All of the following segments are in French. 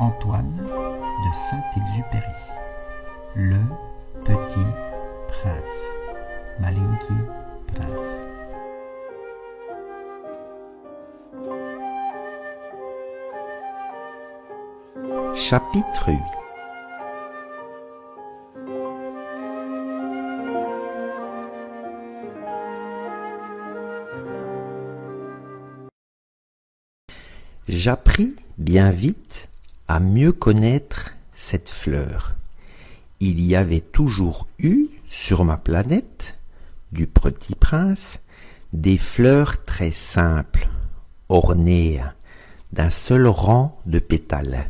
Antoine de Saint-Exupéry. Le Petit Prince. Malinki Prince. Chapitre 8. J'appris bien vite à mieux connaître cette fleur. Il y avait toujours eu sur ma planète, du Petit Prince, des fleurs très simples, ornées d'un seul rang de pétales,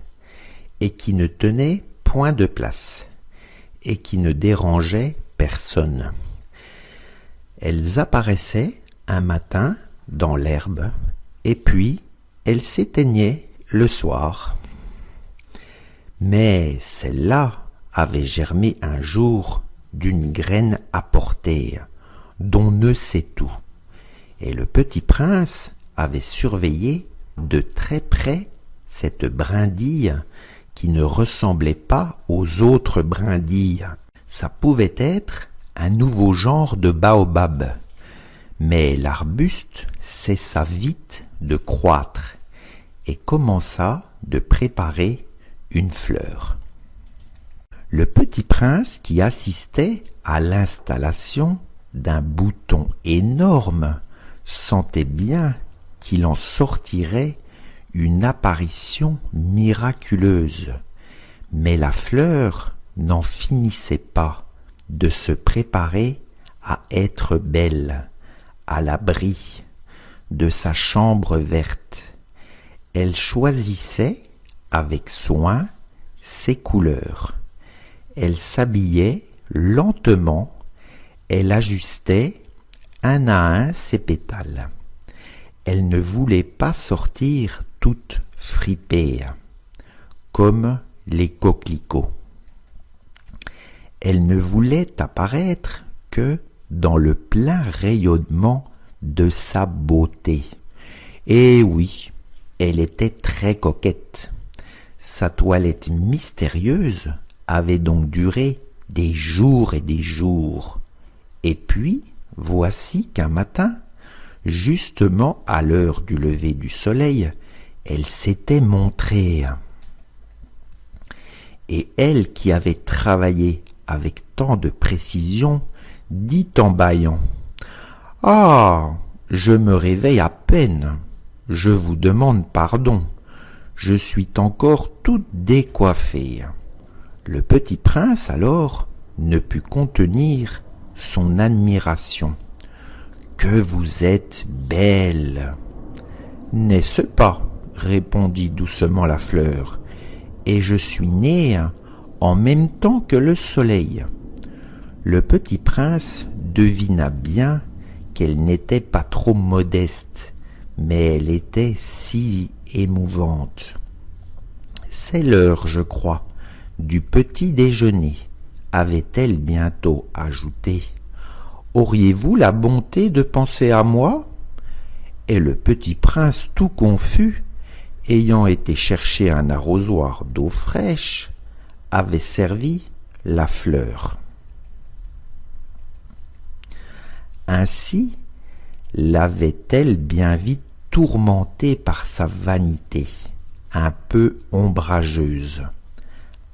et qui ne tenaient point de place, et qui ne dérangeaient personne. Elles apparaissaient un matin dans l'herbe, et puis elles s'éteignaient le soir. Mais celle-là avait germé un jour d'une graine apportée, dont ne sait tout, et le Petit Prince avait surveillé de très près cette brindille qui ne ressemblait pas aux autres brindilles. Ça pouvait être un nouveau genre de baobab, mais l'arbuste cessa vite de croître et commença de préparer une fleur. Le Petit Prince, qui assistait à l'installation d'un bouton énorme, sentait bien qu'il en sortirait une apparition miraculeuse, mais la fleur n'en finissait pas de se préparer à être belle, à l'abri de sa chambre verte. Elle choisissait avec soin ses couleurs. Elle s'habillait lentement, elle ajustait un à un ses pétales. Elle ne voulait pas sortir toute fripée, comme les coquelicots. Elle ne voulait apparaître que dans le plein rayonnement de sa beauté. Et oui, elle était très coquette. Sa toilette mystérieuse avait donc duré des jours et des jours. Et puis, voici qu'un matin, justement à l'heure du lever du soleil, elle s'était montrée. Et elle qui avait travaillé avec tant de précision, dit en bâillant : « Ah, je me réveille à peine. Je vous demande pardon. Je suis encore toute décoiffée. » Le Petit Prince, alors, ne put contenir son admiration. « Que vous êtes belle !»« N'est-ce pas ?» répondit doucement la fleur. « Et je suis née en même temps que le soleil. » Le Petit Prince devina bien qu'elle n'était pas trop modeste, mais elle était si émouvante. « C'est l'heure, je crois, du petit déjeuner, » avait-elle bientôt ajouté. « Auriez-vous la bonté de penser à moi ?» Et le Petit Prince, tout confus, ayant été chercher un arrosoir d'eau fraîche, avait servi la fleur. Ainsi l'avait-elle bien vite tourmentée par sa vanité, un peu ombrageuse.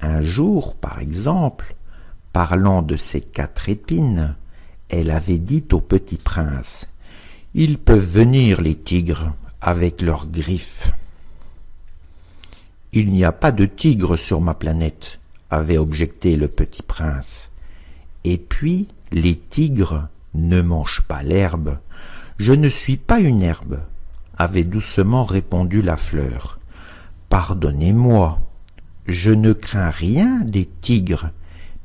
Un jour, par exemple, parlant de ses 4 épines, elle avait dit au Petit Prince : « Ils peuvent venir, les tigres, avec leurs griffes. »« Il n'y a pas de tigres sur ma planète, » avait objecté le Petit Prince. « Et puis, les tigres ne mangent pas l'herbe. Je ne suis pas une herbe, » avait doucement répondu la fleur. « Pardonnez-moi, je ne crains rien des tigres,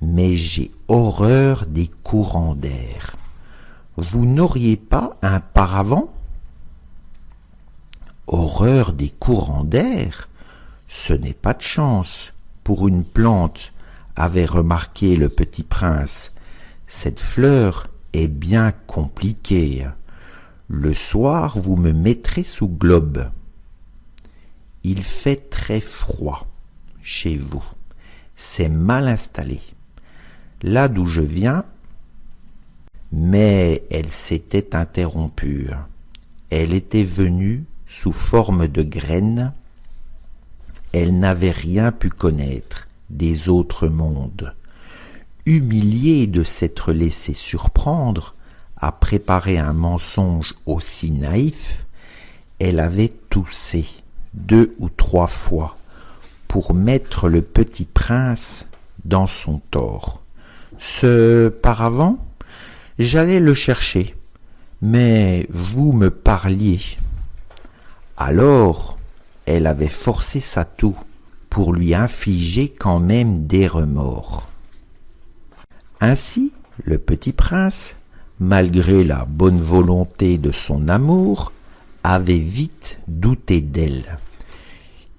mais j'ai horreur des courants d'air. Vous n'auriez pas un paravent ? » « Horreur des courants d'air ? Ce n'est pas de chance pour une plante, » avait remarqué le Petit Prince. « Cette fleur est bien compliquée. Le soir, vous me mettrez sous globe. Il fait très froid. chez vous. C'est mal installé. Là d'où je viens, mais elle s'était interrompue. Elle était venue sous forme de graine. Elle n'avait rien pu connaître des autres mondes. Humiliée de s'être laissée surprendre à préparer un mensonge aussi naïf, elle avait toussé 2 ou 3 fois pour mettre le petit prince dans son tort. Ce paravent, j'allais le chercher, mais vous me parliez. Alors, elle avait forcé sa toux pour lui infliger quand même des remords. Ainsi, le petit prince, malgré la bonne volonté de son amour, avait vite douté d'elle.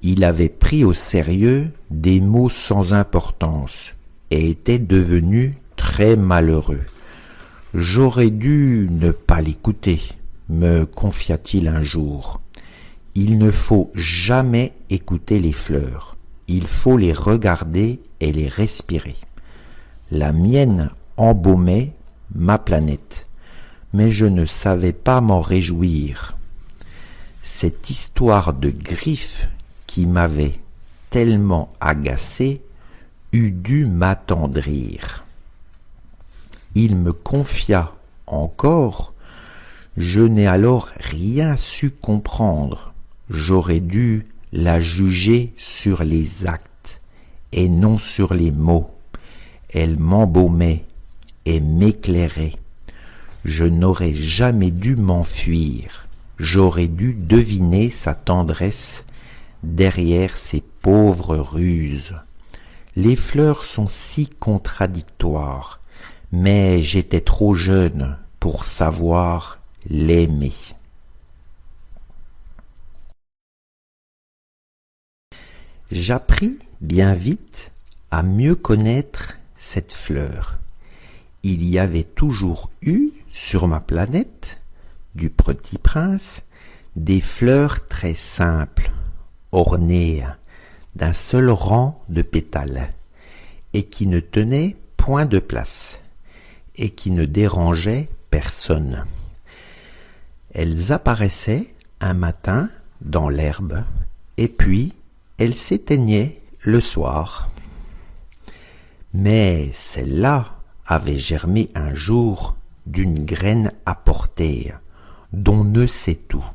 Il avait pris au sérieux des mots sans importance et était devenu très malheureux. « J'aurais dû ne pas l'écouter », me confia-t-il un jour. « Il ne faut jamais écouter les fleurs, il faut les regarder et les respirer. La mienne embaumait ma planète, mais je ne savais pas m'en réjouir. Cette histoire de griffes qui m'avait tellement agacé eût dû m'attendrir. » Il me confia encore, je n'ai alors rien su comprendre. J'aurais dû la juger sur les actes et non sur les mots. Elle m'embaumait et m'éclairait. Je n'aurais jamais dû m'enfuir. J'aurais dû deviner sa tendresse derrière ses pauvres ruses. Les fleurs sont si contradictoires, mais j'étais trop jeune pour savoir l'aimer. J'appris bien vite à mieux connaître cette fleur. Il y avait toujours eu sur ma planète du Petit Prince des fleurs très simples, ornées d'un seul rang de pétales, et qui ne tenaient point de place, et qui ne dérangeaient personne. Elles apparaissaient un matin dans l'herbe, et puis elles s'éteignaient le soir. Mais celle-là avait germé un jour d'une graine apportée, dont ne sait tout,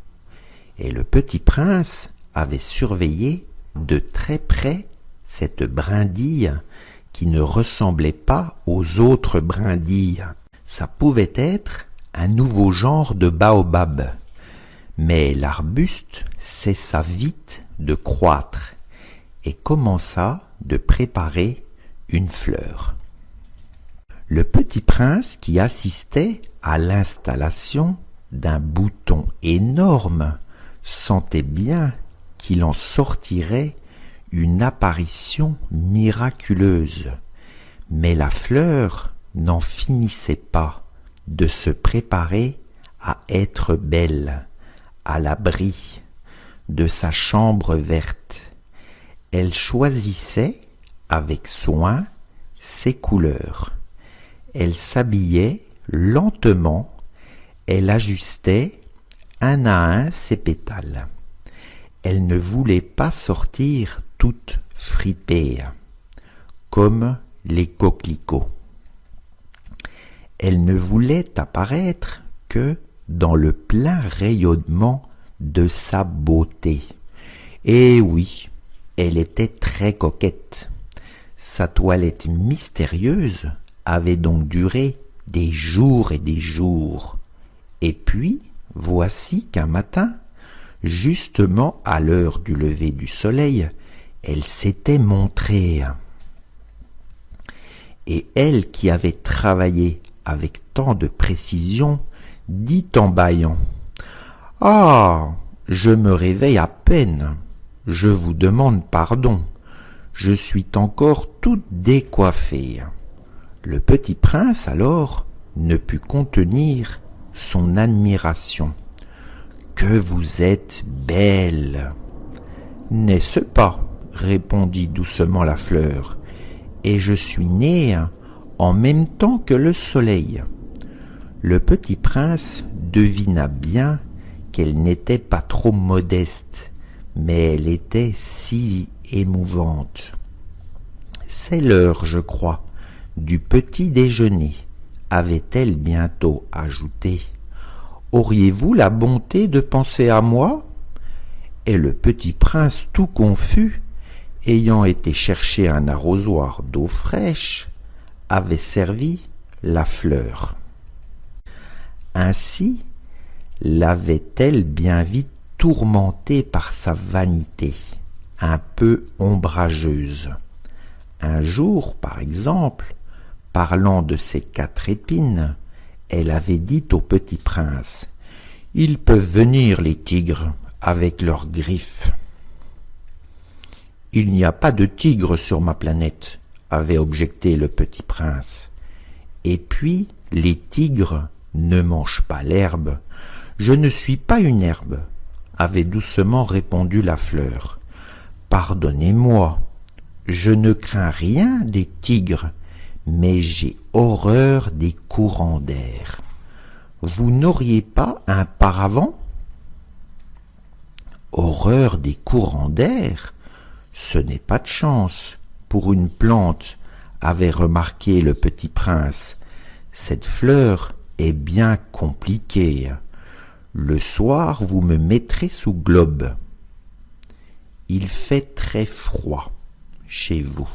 et le Petit Prince avait surveillé de très près cette brindille qui ne ressemblait pas aux autres brindilles. Ça pouvait être un nouveau genre de baobab, mais l'arbuste cessa vite de croître et commença de préparer une fleur. Le Petit Prince, qui assistait à l'installation d'un bouton énorme, sentait bien qu'il en sortirait une apparition miraculeuse, mais la fleur n'en finissait pas de se préparer à être belle, à l'abri de sa chambre verte. Elle choisissait avec soin ses couleurs. Elle s'habillait lentement, elle ajustait un à un ses pétales. Elle ne voulait pas sortir toute fripée, comme les coquelicots. Elle ne voulait apparaître que dans le plein rayonnement de sa beauté. Et oui, elle était très coquette. Sa toilette mystérieuse avait donc duré des jours et des jours. Et puis, voici qu'un matin, justement à l'heure du lever du soleil, elle s'était montrée. Et elle qui avait travaillé avec tant de précision, dit en bâillant : « Ah, je me réveille à peine, je vous demande pardon, je suis encore toute décoiffée. » Le Petit Prince alors ne put contenir son admiration. « Que vous êtes belle ! N'est-ce pas ? répondit doucement la fleur, et je suis née en même temps que le soleil. Le petit prince devina bien qu'elle n'était pas trop modeste, mais elle était si émouvante. C'est l'heure, je crois, du petit déjeuner, avait-elle bientôt ajouté. Auriez-vous la bonté de penser à moi ? Et le petit prince, tout confus, ayant été chercher un arrosoir d'eau fraîche, avait servi la fleur. Ainsi l'avait-elle bien vite tourmentée par sa vanité, un peu ombrageuse. Un jour, par exemple, parlant de ses 4 épines, elle avait dit au petit prince « Ils peuvent venir, les tigres, avec leurs griffes. » « Il n'y a pas de tigres sur ma planète, » avait objecté le petit prince. « Et puis, les tigres ne mangent pas l'herbe. Je ne suis pas une herbe, » avait doucement répondu la fleur. « Pardonnez-moi, je ne crains rien des tigres, mais j'ai horreur des courants d'air. Vous n'auriez pas un paravent ? » Horreur des courants d'air ? Ce n'est pas de chance pour une plante, avait remarqué le petit prince. Cette fleur est bien compliquée. Le soir, vous me mettrez sous globe. Il fait très froid chez vous.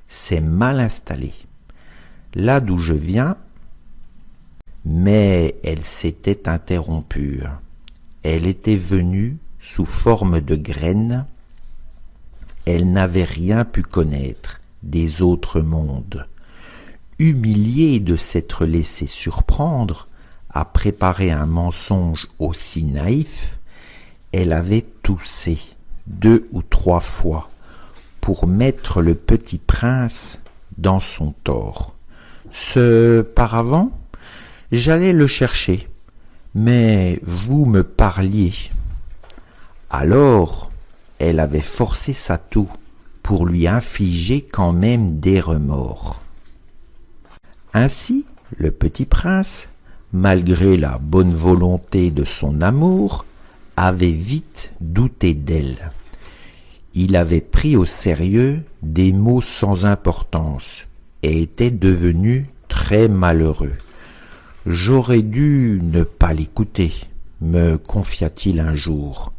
C'est mal installé. Là d'où je viens, mais elle s'était interrompue. Elle était venue sous forme de graine. Elle n'avait rien pu connaître des autres mondes. Humiliée de s'être laissée surprendre à préparer un mensonge aussi naïf, elle avait toussé 2 ou 3 fois pour mettre le petit prince dans son tort. Ce paravent, j'allais le chercher, mais vous me parliez. Alors, elle avait forcé sa toux pour lui infliger quand même des remords. Ainsi, le petit prince, malgré la bonne volonté de son amour, avait vite douté d'elle. Il avait pris au sérieux des mots sans importance et était devenu très malheureux. « J'aurais dû ne pas l'écouter », me confia-t-il un jour.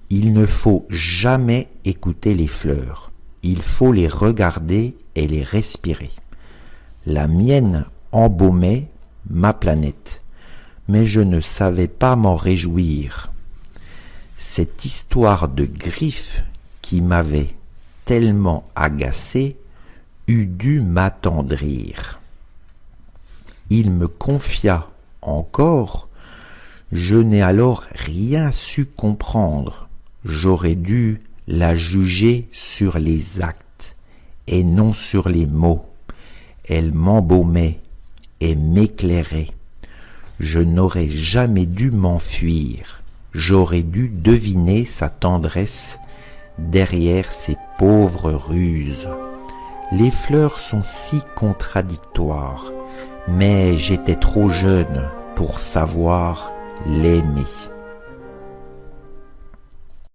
Il ne faut jamais écouter les fleurs, il faut les regarder et les respirer. La mienne embaumait ma planète, mais je ne savais pas m'en réjouir. Cette histoire de griffes qui m'avait tellement agacé eût dû m'attendrir. Il me confia encore, je n'ai alors rien su comprendre. J'aurais dû la juger sur les actes et non sur les mots. Elle m'embaumait et m'éclairait. Je n'aurais jamais dû m'enfuir. J'aurais dû deviner sa tendresse derrière ses pauvres ruses. Les fleurs sont si contradictoires, mais j'étais trop jeune pour savoir l'aimer.